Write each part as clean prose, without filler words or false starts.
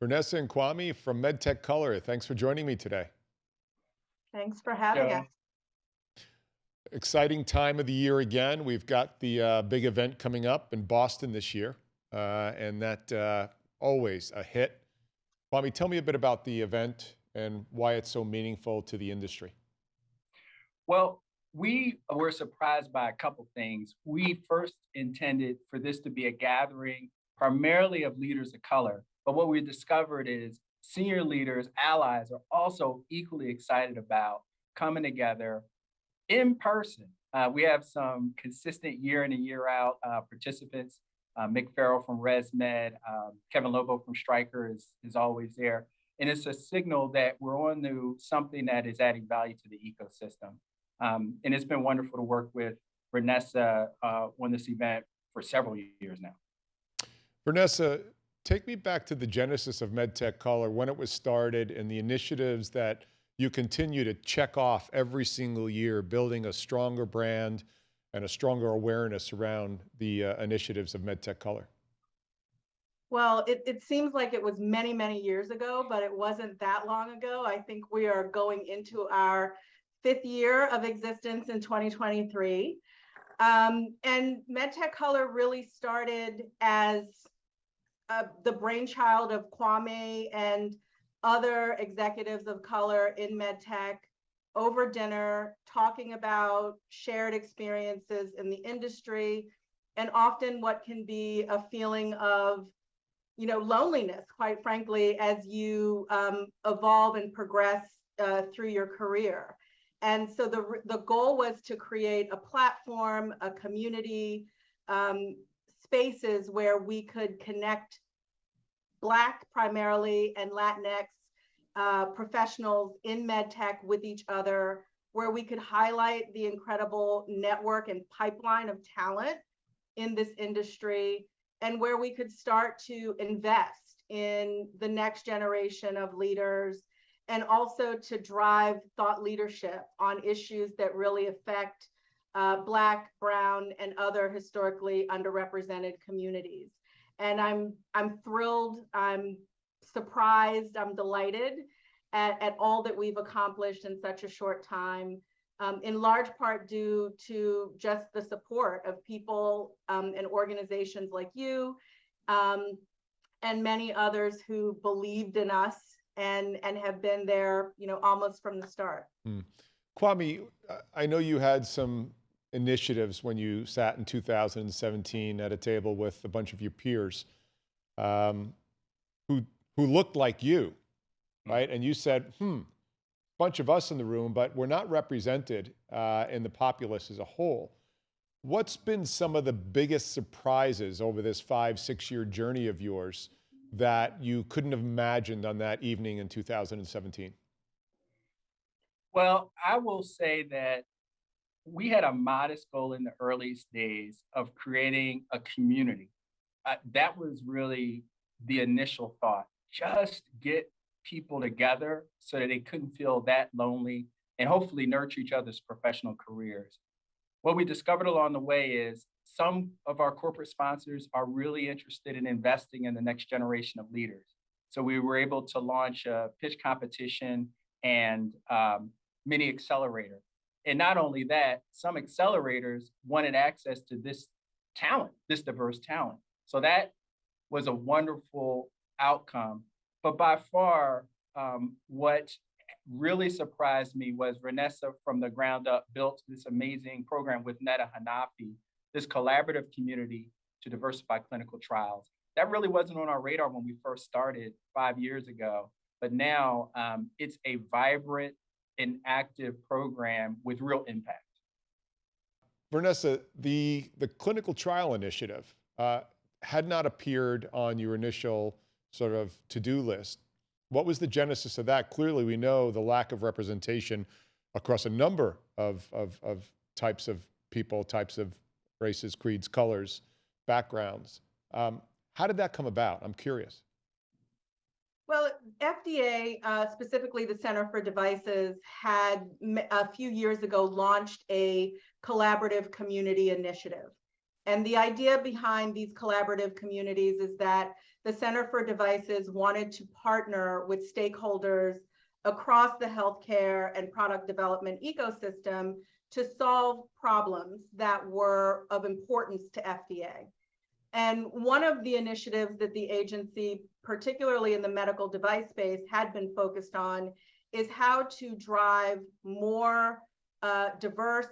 Vanessa and Kwame from MedTech Color. Thanks for joining me today. Thanks for having us. Joe. Exciting time of the year again. We've got the big event coming up in Boston this year, and that always a hit. Kwame, tell me a bit about the event and why it's so meaningful to the industry. Well, we were surprised by a couple things. We first intended for this to be a gathering primarily of leaders of color, but what we discovered is senior leaders, allies are also equally excited about coming together in person. We have some consistent year in and year out participants. Mick Farrell from ResMed, Kevin Lobo from Stryker is always there. And it's a signal that we're on to something that is adding value to the ecosystem. And it's been wonderful to work with Vanessa on this event for several years now. Vanessa, take me back to the genesis of MedTech Color, when it was started and the initiatives that you continue to check off every single year, building a stronger brand and a stronger awareness around the initiatives of MedTech Color. Well, it seems like it was many, many years ago, but it wasn't that long ago. I think we are going into our 5th year of existence in 2023. And MedTech Color really started as the brainchild of Kwame and other executives of color in MedTech over dinner, talking about shared experiences in the industry, and often what can be a feeling of, loneliness, quite frankly, as you evolve and progress through your career. And so the goal was to create a platform, a community, spaces where we could connect Black primarily and Latinx professionals in MedTech with each other, where we could highlight the incredible network and pipeline of talent in this industry, and where we could start to invest in the next generation of leaders, and also to drive thought leadership on issues that really affect Black, Brown, and other historically underrepresented communities. And I'm thrilled, I'm surprised, I'm delighted at all that we've accomplished in such a short time, in large part due to just the support of people and organizations like you, and many others who believed in us and have been there, almost from the start. Kwame, I know you had some initiatives when you sat in 2017 at a table with a bunch of your peers who looked like you, right? And you said, bunch of us in the room, but we're not represented in the populace as a whole. What's been some of the biggest surprises over this 5-6 year journey of yours that you couldn't have imagined on that evening in 2017? Well, I will say that we had a modest goal in the earliest days of creating a community. That was really the initial thought. Just get people together so that they couldn't feel that lonely and hopefully nurture each other's professional careers. What we discovered along the way is some of our corporate sponsors are really interested in investing in the next generation of leaders. So we were able to launch a pitch competition and mini accelerator. And not only that, some accelerators wanted access to this talent, this diverse talent. So that was a wonderful outcome. But by far, what really surprised me was Vanessa from the ground up built this amazing program with Netta Hanafi, this collaborative community to diversify clinical trials. That really wasn't on our radar when we first started 5 years ago, but now it's a vibrant and active program with real impact. Vanessa, the clinical trial initiative had not appeared on your initial sort of to-do list. What was the genesis of that? Clearly, we know the lack of representation across a number of types of people, types of races, creeds, colors, backgrounds. How did that come about? I'm curious. Well, FDA, specifically the Center for Devices, had a few years ago launched a collaborative community initiative. And the idea behind these collaborative communities is that the Center for Devices wanted to partner with stakeholders across the healthcare and product development ecosystem to solve problems that were of importance to FDA. And one of the initiatives that the agency, particularly in the medical device space, had been focused on is how to drive more diverse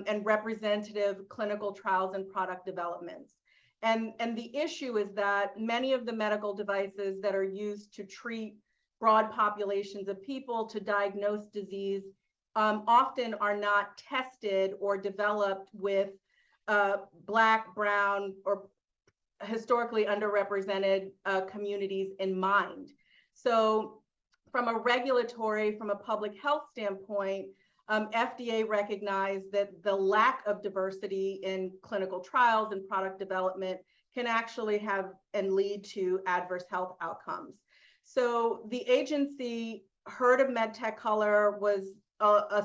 and representative clinical trials and product developments. And the issue is that many of the medical devices that are used to treat broad populations of people, to diagnose disease, often are not tested or developed with Black, brown, or historically underrepresented communities in mind. So from a regulatory, from a public health standpoint, FDA recognized that the lack of diversity in clinical trials and product development can actually have and lead to adverse health outcomes. So the agency heard of MedTech Color, was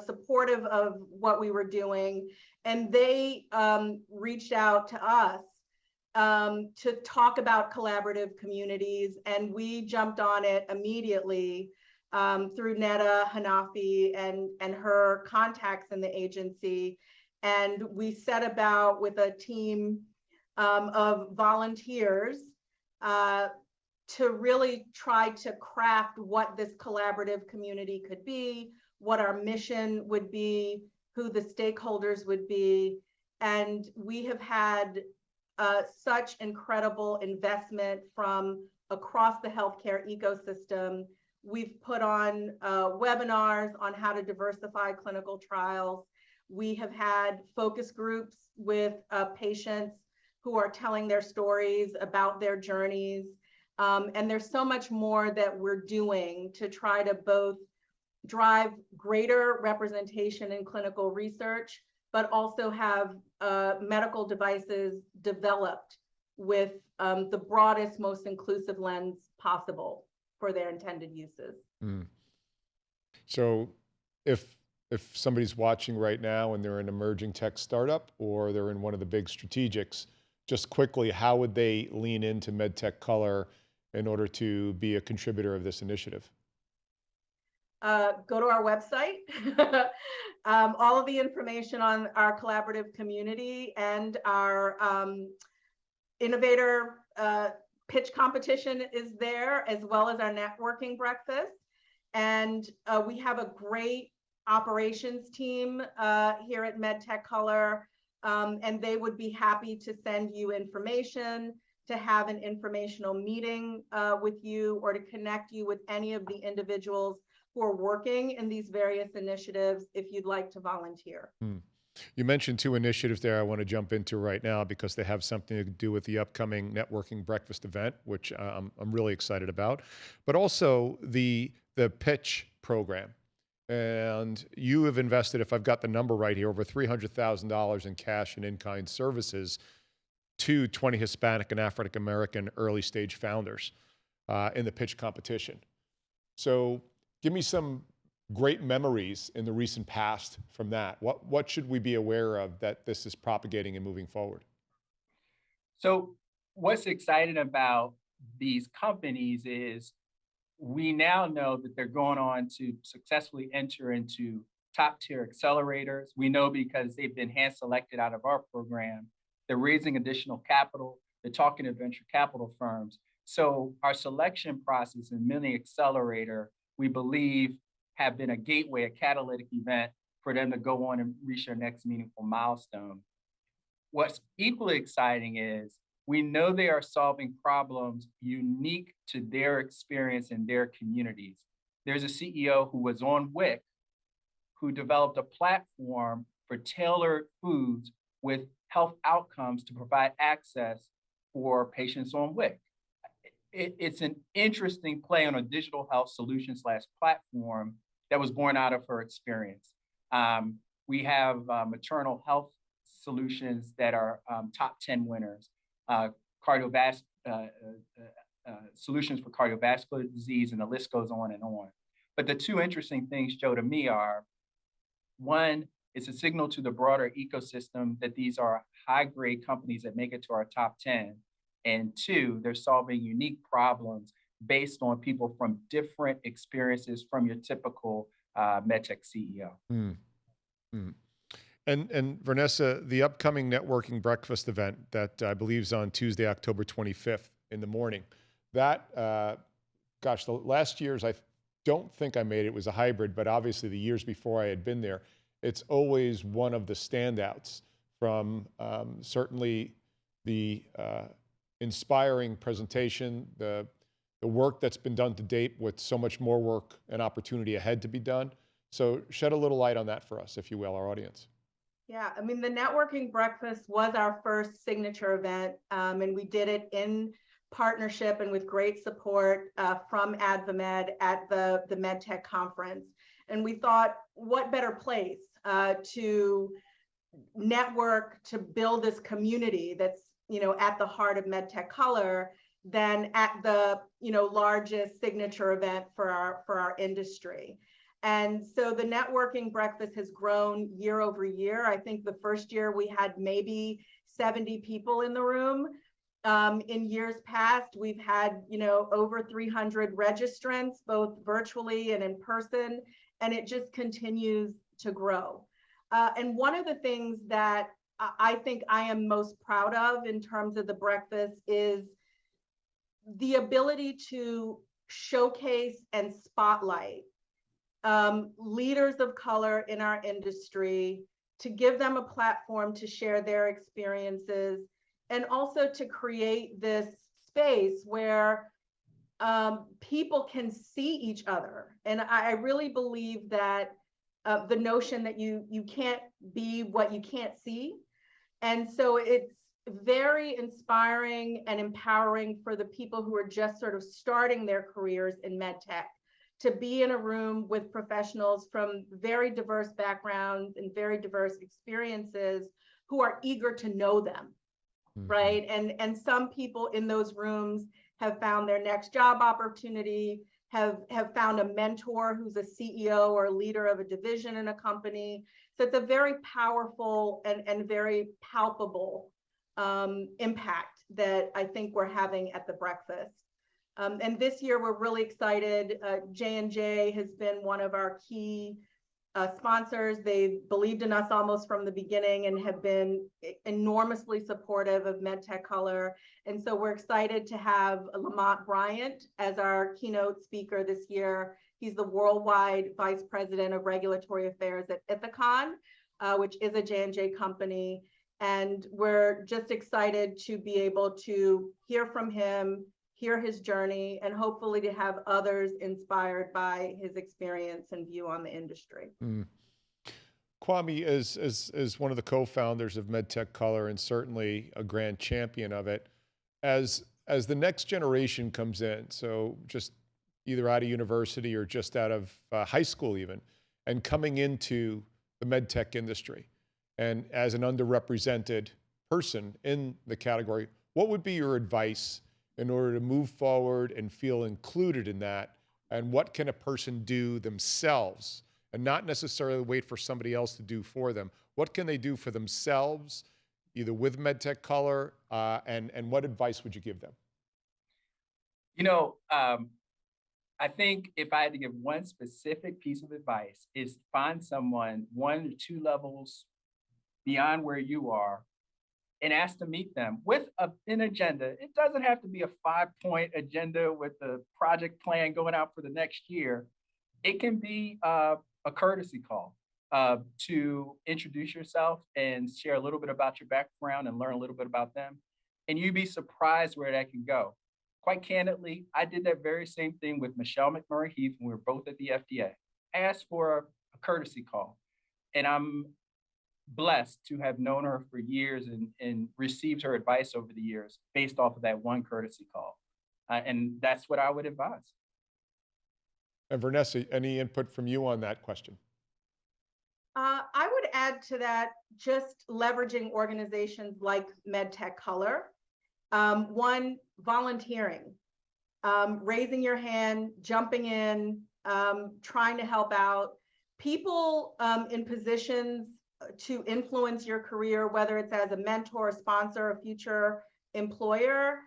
supportive of what we were doing, and they reached out to us to talk about collaborative communities, and we jumped on it immediately through Netta Hanafi and her contacts in the agency. And we set about with a team of volunteers to really try to craft what this collaborative community could be, what our mission would be, who the stakeholders would be. And we have had such incredible investment from across the healthcare ecosystem. We've put on webinars on how to diversify clinical trials. We have had focus groups with patients who are telling their stories about their journeys. And there's so much more that we're doing to try to both drive greater representation in clinical research, but also have medical devices developed with the broadest, most inclusive lens possible for their intended uses. Mm. So if somebody's watching right now and they're an emerging tech startup or they're in one of the big strategics, just quickly, how would they lean into MedTech Color in order to be a contributor of this initiative? Go to our website. All of the information on our collaborative community and our innovator pitch competition is there, as well as our networking breakfast. And we have a great operations team here at MedTech Color, and they would be happy to send you information, to have an informational meeting with you, or to connect you with any of the individuals who are working in these various initiatives if you'd like to volunteer. You mentioned two initiatives there I want to jump into right now because they have something to do with the upcoming networking breakfast event, which I'm really excited about, but also the pitch program. And you have invested, if I've got the number right here, over $300,000 in cash and in-kind services to 20 Hispanic and African American early stage founders in the pitch competition. So give me some great memories in the recent past from that. What should we be aware of that this is propagating and moving forward? So what's exciting about these companies is we now know that they're going on to successfully enter into top tier accelerators. We know because they've been hand selected out of our program. They're raising additional capital. They're talking to venture capital firms. So our selection process in many accelerator, we believe, have been a gateway, a catalytic event for them to go on and reach their next meaningful milestone. What's equally exciting is we know they are solving problems unique to their experience in their communities. There's a CEO who was on WIC who developed a platform for tailored foods with health outcomes to provide access for patients on WIC. It's an interesting play on a digital health solution / platform that was born out of her experience. We have maternal health solutions that are top 10 winners, solutions for cardiovascular disease, and the list goes on and on. But the two interesting things, Joe, to me are, one, it's a signal to the broader ecosystem that these are high grade companies that make it to our top 10. And two, they're solving unique problems based on people from different experiences from your typical MedTech CEO. Mm, mm. And Vanessa, the upcoming networking breakfast event that I believe is on Tuesday, October 25th in the morning, that, gosh, the last year's, I don't think I made it. It was a hybrid, but obviously the years before I had been there, it's always one of the standouts from certainly the inspiring presentation, the work that's been done to date with so much more work and opportunity ahead to be done. So shed a little light on that for us, if you will, our audience. Yeah, I mean, the networking breakfast was our first signature event, and we did it in partnership and with great support from AdvaMed at the MedTech conference. And we thought, what better place to network, to build this community that's, at the heart of MedTech Color than at the, largest signature event for our industry. And so the networking breakfast has grown year over year. I think the first year we had maybe 70 people in the room. In years past, we've had, over 300 registrants, both virtually and in person, and it just continues to grow. And one of the things that I think I am most proud of in terms of the breakfast is the ability to showcase and spotlight leaders of color in our industry, to give them a platform to share their experiences, and also to create this space where people can see each other. And I really believe that the notion that you can't be what you can't see. And so it's very inspiring and empowering for the people who are just sort of starting their careers in MedTech to be in a room with professionals from very diverse backgrounds and very diverse experiences who are eager to know them, right? And some people in those rooms have found their next job opportunity, have found a mentor who's a CEO or a leader of a division in a company. So it's a very powerful and very palpable impact that I think we're having at the breakfast. And this year we're really excited. J&J has been one of our key sponsors. They believed in us almost from the beginning and have been enormously supportive of MedTech Color. And so we're excited to have Lamont Bryant as our keynote speaker this year. He's the Worldwide Vice President of Regulatory Affairs at Ithicon, which is a J&J company. And we're just excited to be able to hear from him, hear his journey, and hopefully to have others inspired by his experience and view on the industry. Kwame, as one of the co-founders of MedTech Color and certainly a grand champion of it, as the next generation comes in, so just either out of university or just out of high school even, and coming into the MedTech industry, and as an underrepresented person in the category, what would be your advice in order to move forward and feel included in that? And what can a person do themselves and not necessarily wait for somebody else to do for them? What can they do for themselves, either with MedTech Color, and what advice would you give them? I think if I had to give one specific piece of advice is find someone 1 or 2 levels beyond where you are and ask to meet them with an agenda. It doesn't have to be a 5-point agenda with a project plan going out for the next year. It can be a courtesy call to introduce yourself and share a little bit about your background and learn a little bit about them. And you'd be surprised where that can go. Quite candidly, I did that very same thing with Michelle McMurray Heath when we were both at the FDA. I asked for a courtesy call, and I'm blessed to have known her for years and received her advice over the years based off of that one courtesy call. And that's what I would advise. And Vanessa, any input from you on that question? I would add to that just leveraging organizations like MedTech Color. One, volunteering, raising your hand, jumping in, trying to help out. People in positions to influence your career, whether it's as a mentor, a sponsor, a future employer,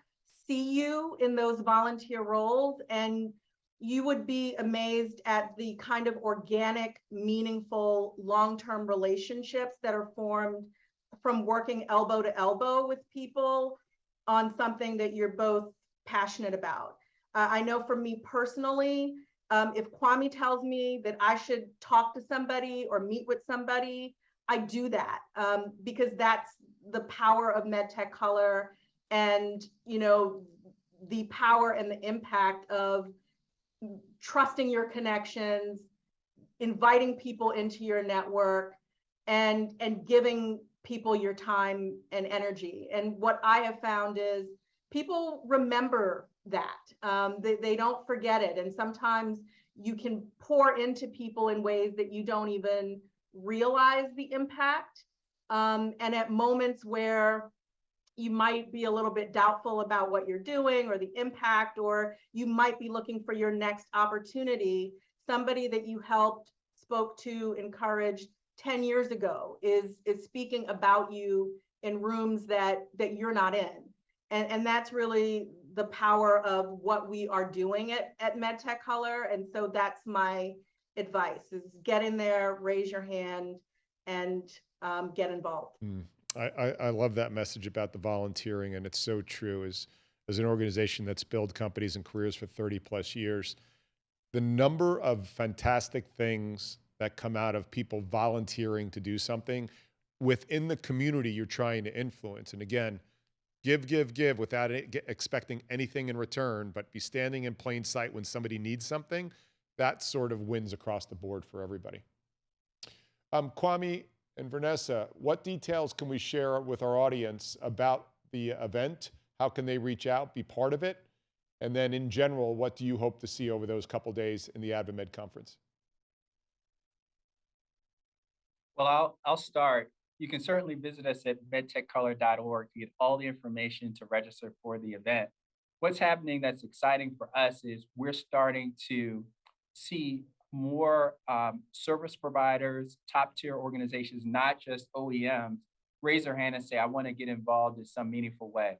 see you in those volunteer roles, and you would be amazed at the kind of organic, meaningful, long-term relationships that are formed from working elbow to elbow with people on something that you're both passionate about. I know for me personally, if Kwame tells me that I should talk to somebody or meet with somebody, I do that because that's the power of MedTech Color, and the power and the impact of trusting your connections, inviting people into your network, and giving people your time and energy. And what I have found is people remember that. They don't forget it. And sometimes you can pour into people in ways that you don't even realize the impact. And at moments where you might be a little bit doubtful about what you're doing or the impact, or you might be looking for your next opportunity, somebody that you helped, spoke to, encouraged 10 years ago is speaking about you in rooms that you're not in. And that's really the power of what we are doing at MedTech Color. And so that's my advice, is get in there, raise your hand, and get involved. I love that message about the volunteering, and it's so true. As an organization that's built companies and careers for 30 plus years, the number of fantastic things that come out of people volunteering to do something within the community you're trying to influence. And again, give without expecting anything in return, but be standing in plain sight when somebody needs something. That sort of wins across the board for everybody. Kwame and Vanessa, what details can we share with our audience about the event? How can they reach out, be part of it? And then in general, what do you hope to see over those couple days in the AdvaMed conference? Well, I'll start. You can certainly visit us at medtechcolor.org to get all the information to register for the event. What's happening that's exciting for us is we're starting to see more service providers, top tier organizations, not just OEMs, raise their hand and say, I want to get involved in some meaningful way.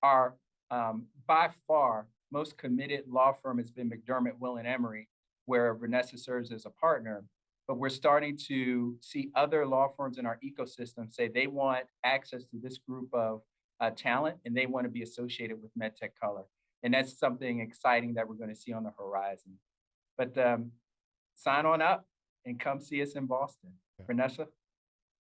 Our by far most committed law firm has been McDermott, Will & Emery, where Vanessa serves as a partner. But we're starting to see other law firms in our ecosystem say they want access to this group of talent, and they want to be associated with MedTech Color. And that's something exciting that we're going to see on the horizon. But sign on up and come see us in Boston. Vanessa?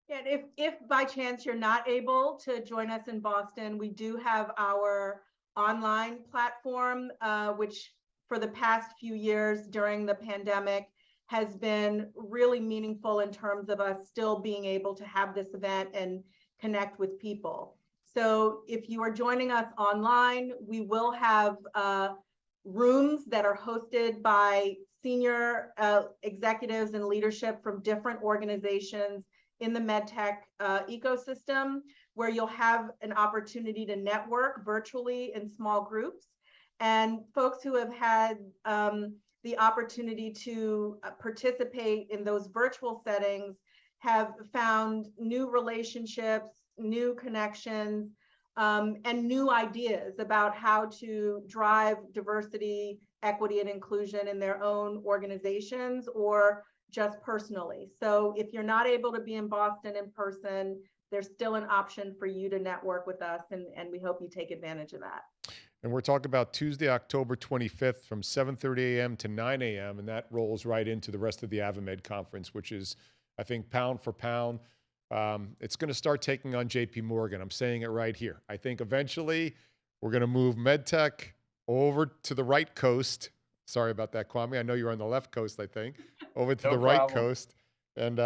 Yeah, if by chance you're not able to join us in Boston, we do have our online platform, which for the past few years during the pandemic has been really meaningful in terms of us still being able to have this event and connect with people. So if you are joining us online, we will have rooms that are hosted by senior executives and leadership from different organizations in the MedTech ecosystem, where you'll have an opportunity to network virtually in small groups. And folks who have had the opportunity to participate in those virtual settings have found new relationships, new connections, and new ideas about how to drive diversity, equity, and inclusion in their own organizations or just personally. So if you're not able to be in Boston in person, there's still an option for you to network with us, and we hope you take advantage of that. And we're talking about Tuesday, October 25th from 7:30 a.m. to 9 a.m. And that rolls right into the rest of the AdvaMed conference, which is, I think, pound for pound. It's going to start taking on JP Morgan. I'm saying it right here. I think eventually we're going to move MedTech over to the right coast. Sorry about that, Kwame. I know you're on the left coast, I think. Over to the right coast. And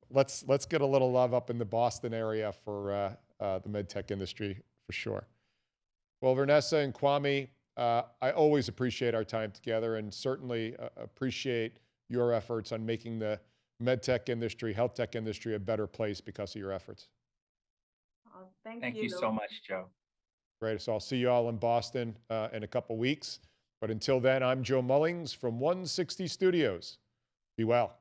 let's get a little love up in the Boston area for the MedTech industry for sure. Well, Vanessa and Kwame, I always appreciate our time together, and certainly appreciate your efforts on making the MedTech industry, health tech industry, a better place because of your efforts. Thank you so much, Joe. Great. So I'll see you all in Boston in a couple weeks. But until then, I'm Joe Mullings from 160 Studios. Be well.